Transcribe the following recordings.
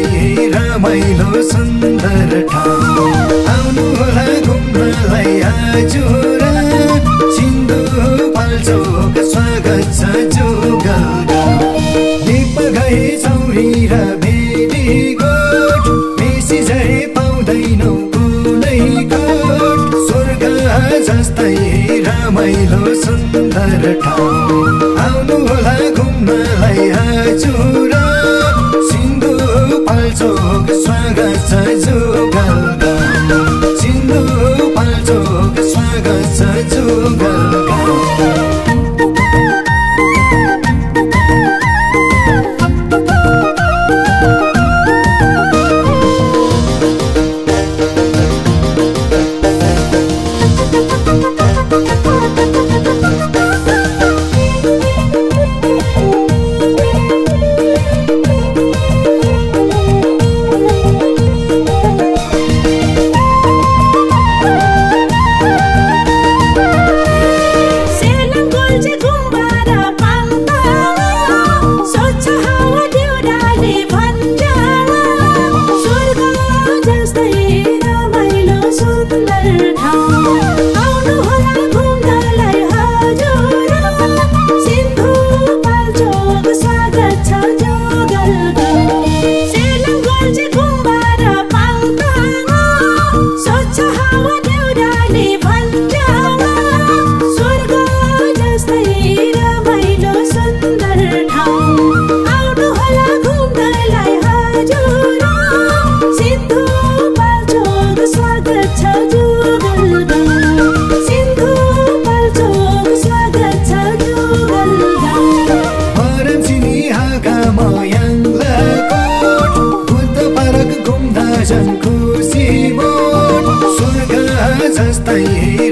रमाइलो सुन्दर ठाउँ आउनु होला घुम्नलाई हजुर सिन्धुपाल्चोक स्वागत छ जुगलगाउँ दीपगही चौरी र भेडीगोठ बेसी झै पाउँदैनौ कुनै कोट स्वर्ग जस्तै रमाइलो सुन्दर ठाउँ आउनु होला घुम्नलाई हजुर सिन्धुपाल्चोक स्वागत छ जुगलगाउँ सिन्धुपाल्चोक स्वागत छ जुगलगाउँ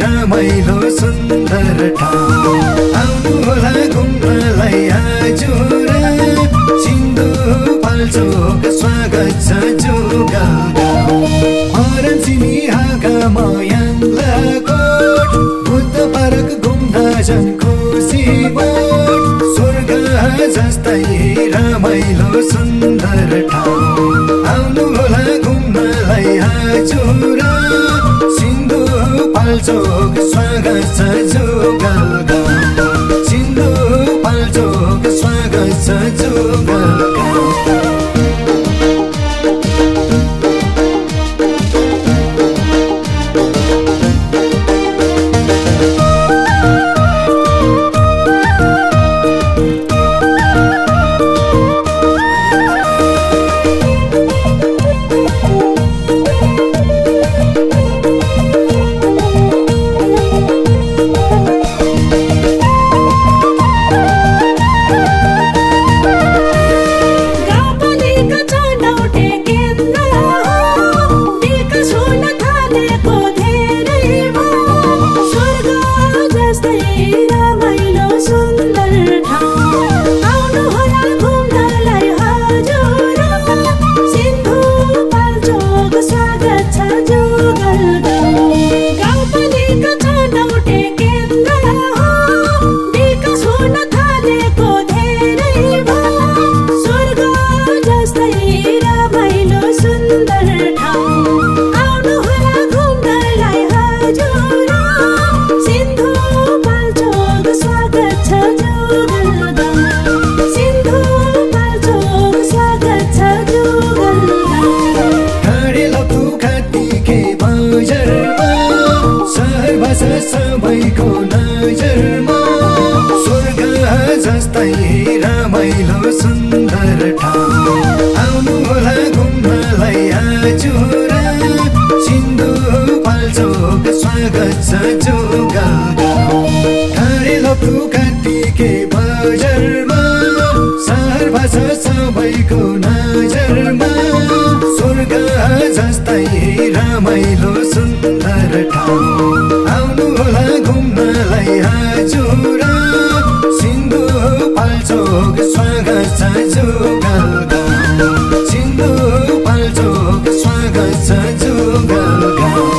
रमाइलो सुन्दर ठाउँ आउनु होला घुम्नलाई हजुर सिन्धुपाल्चोक स्वागत छ जुगलगाउँ मरनसिनी हाका मयाङ्लाकोट बुद्ध पार्क घुम्दा झन् खुसी बोट स्वर्ग जस्तै रमाइलो सुन्दर ठाउँ आउनु होला घुम्नलाई हजुर सिन्धुपाल्चोक स्वागत छ जुगलगाउँ सिन्धुपाल्चोक स्वागत छ जुगलगाउँ सबैको नजरमा स्वर्ग जस्तै रमाइलो सुन्दर ठाउँ आउनु होला घुम्नलाई हजुर सिन्धुपाल्चोक स्वागत छ जुगलगाउँ घरेलो काटीके बजारमा सहर भाषा सबैको नजरमा स्वर्ग जस्तै रमाइलो सुन्दर ठाउँ आउनु होला घुम्नलाई हजुर सिन्धुपाल्चोक स्वागत छ जुगलगाउँ सिन्धुपाल्चोक स्वागत छ जुगलगाउँ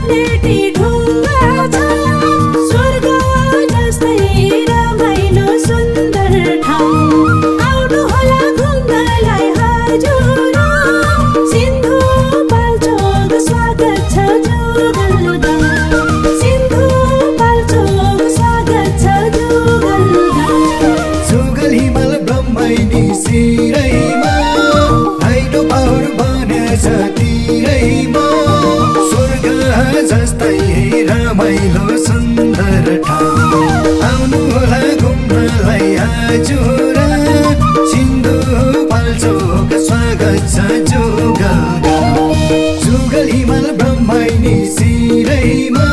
पलेटी ढुङ्गा छ स्वर्ग जस्तै रमाइलो सुन्दर ठाउँ आउनु होला घुम्नलाई हजुर सिन्धुपाल्चोक स्वागत छ जुगलगाउँ सिन्धुपाल्चोक स्वागत छ जुगलगाउँ जुगल हिमाल ब्रह्मैनी सिरैमा हाइडो पावर बनेछ तिरैमा स्वर्ग जस्तै रमाइलो सुन्दर ठाउँ आउनु होला घुम्नलाई हजुर सिन्धुपाल्चोक स्वागत छ जुगलगाउँ जुगल हिमाल ब्रह्मैनी सिरैमा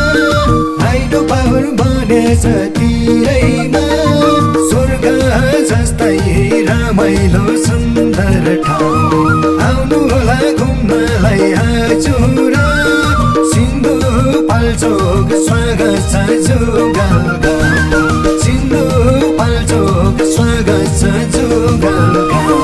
हाइडो पावर बनेछ तिरैमा स्वर्ग जस्तै रमाइलो सुन्दर ठाउँ आउनु होला घुम्नलाई हजुर सिन्धुपाल्चोक स्वागत छ जुगलगाउँ सिन्धुपाल्चोक स्वागत छ जुगलगाउँ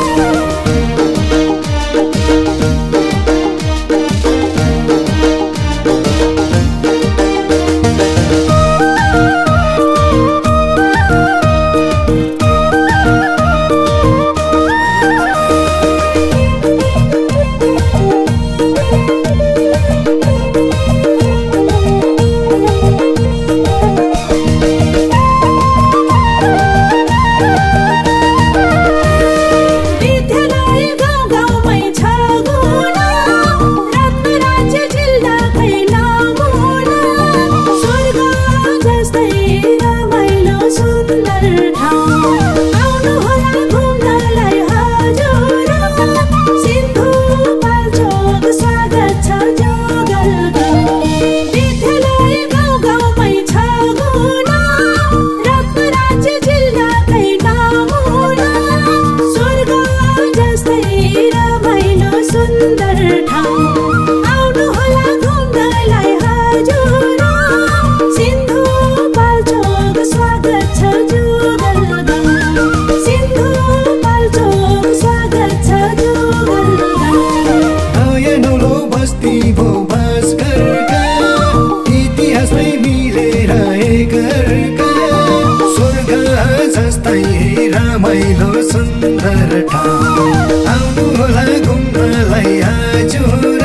रमाइलो सुन्दर ठाउँ आउनु होला घुम्नलाई हजुर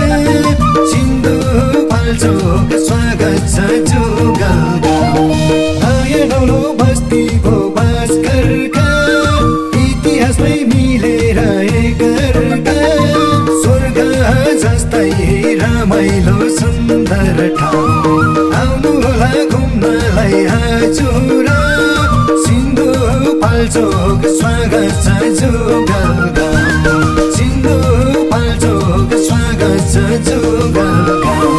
सिन्धुपाल्चोक स्वागत छ जुगलगाउँ नयाँ नौलो बस्ती भो बास गर्का इतिहासमै मिलेर एकअर्का स्वर्ग जस्तै रमाइलो सुन्दर ठाउँ आउनु होला घुम्नलाई हजुर सिन्धुपाल्चोक स्वागत छ जुगलगाउँ सिन्धुपाल्चोक स्वागत छ जुगलगाउँ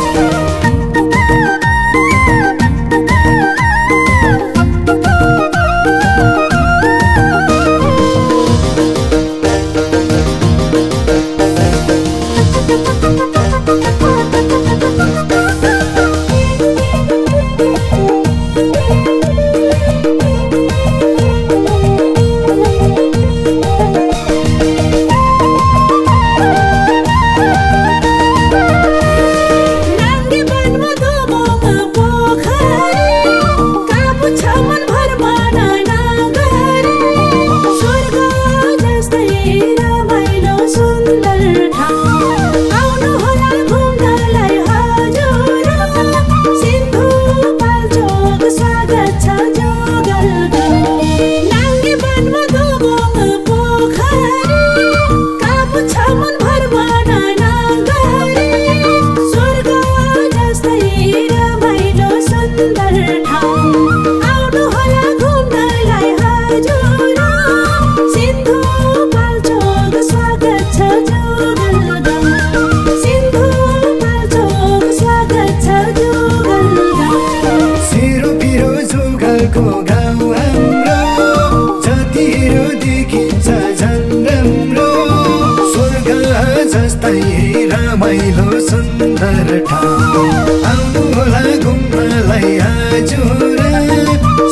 रमाइलो सुन्दर ठाउँ आउनु होला घुम्नलाई हजुर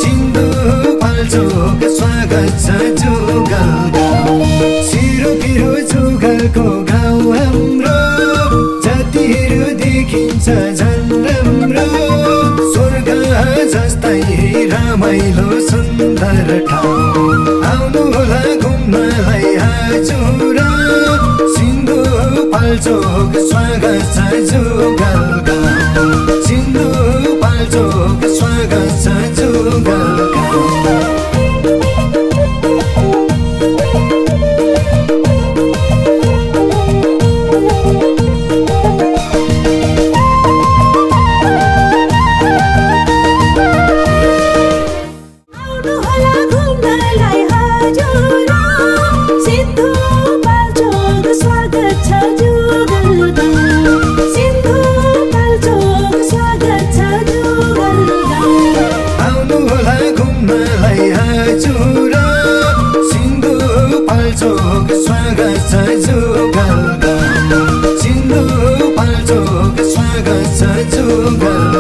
सिन्धुपाल्चोक स्वागत छ जुगलगाउँ सिरो पिरो जुगलको गाउँ हाम्रो जातिहरू देखिन्छ झन् राम्रो रमाइलो सुन्दर ठाउँ आउनु होला घुम्नलाई हजुर सिन्धुपाल्चोक स्वागत छ जुगल गाउँ सिन्धुपाल्चोक स्वागत छ जुगल गाउँ सिन्धुपाल्चोक स्वागत छ जुगल गाउँ सिन्धुपाल्चोक स्वागत छ जुगल